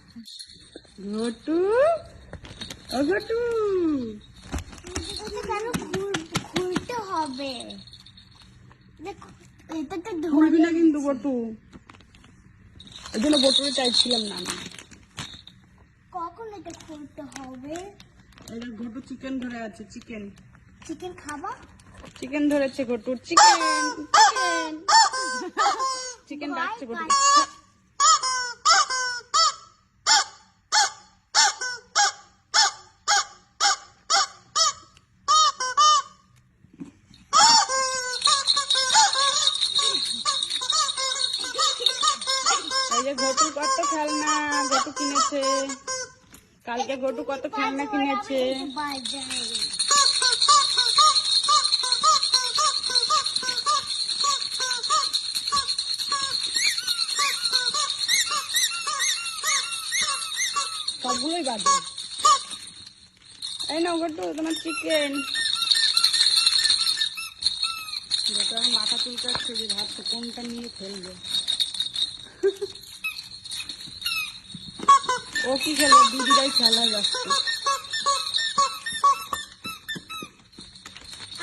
ঘটু ও ঘটু কেন খুলতে হবে? দেখো এটা তো খুলবি না কিন্তু ঘটু, এই জন্য বটুরে চাইছিলাম না আমি। কখন এটা খুলতে হবে? এটা ঘটু চিকেন ধরে আছে, চিকেন চিকেন খাবা? চিকেন ধরেছে ঘটুর, চিকেন চিকেন চিকেন ডাকছে ঘটু। এই যে ঘটু কত খেলনা ঘটু কিনেছে, কালকে ঘটু কত খেলনা কিনেছে। সবগুলোই বাজে। এই নাও ঘটু তোমার চিকেন। ঘটু আমি মাথা চুলকাচ্ছে যে ভাবছে কোনটা নিয়ে খেলবে। ও কি খেলবে, দিদিরাই খেলা যাচ্ছে।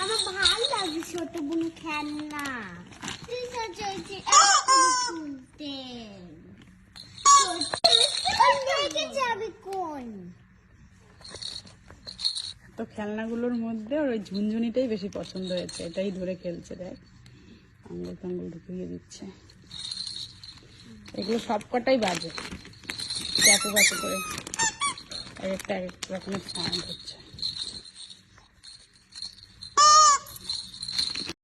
আমার ভালো লাগে ছোট বোন খেলনা যাবি কোন? তো খেলনাগুলোর মধ্যে ওর ওই ঝুনঝুনিটাই বেশি পছন্দ হয়েছে, এটাই ধরে খেলছে। দেখ আঙুল টাঙ্গুল ঢুকিয়ে দিচ্ছে। এগুলো সব কটাই বাজে, চাপু চাপু করে এক একটা রকমের সাউন্ড হচ্ছে।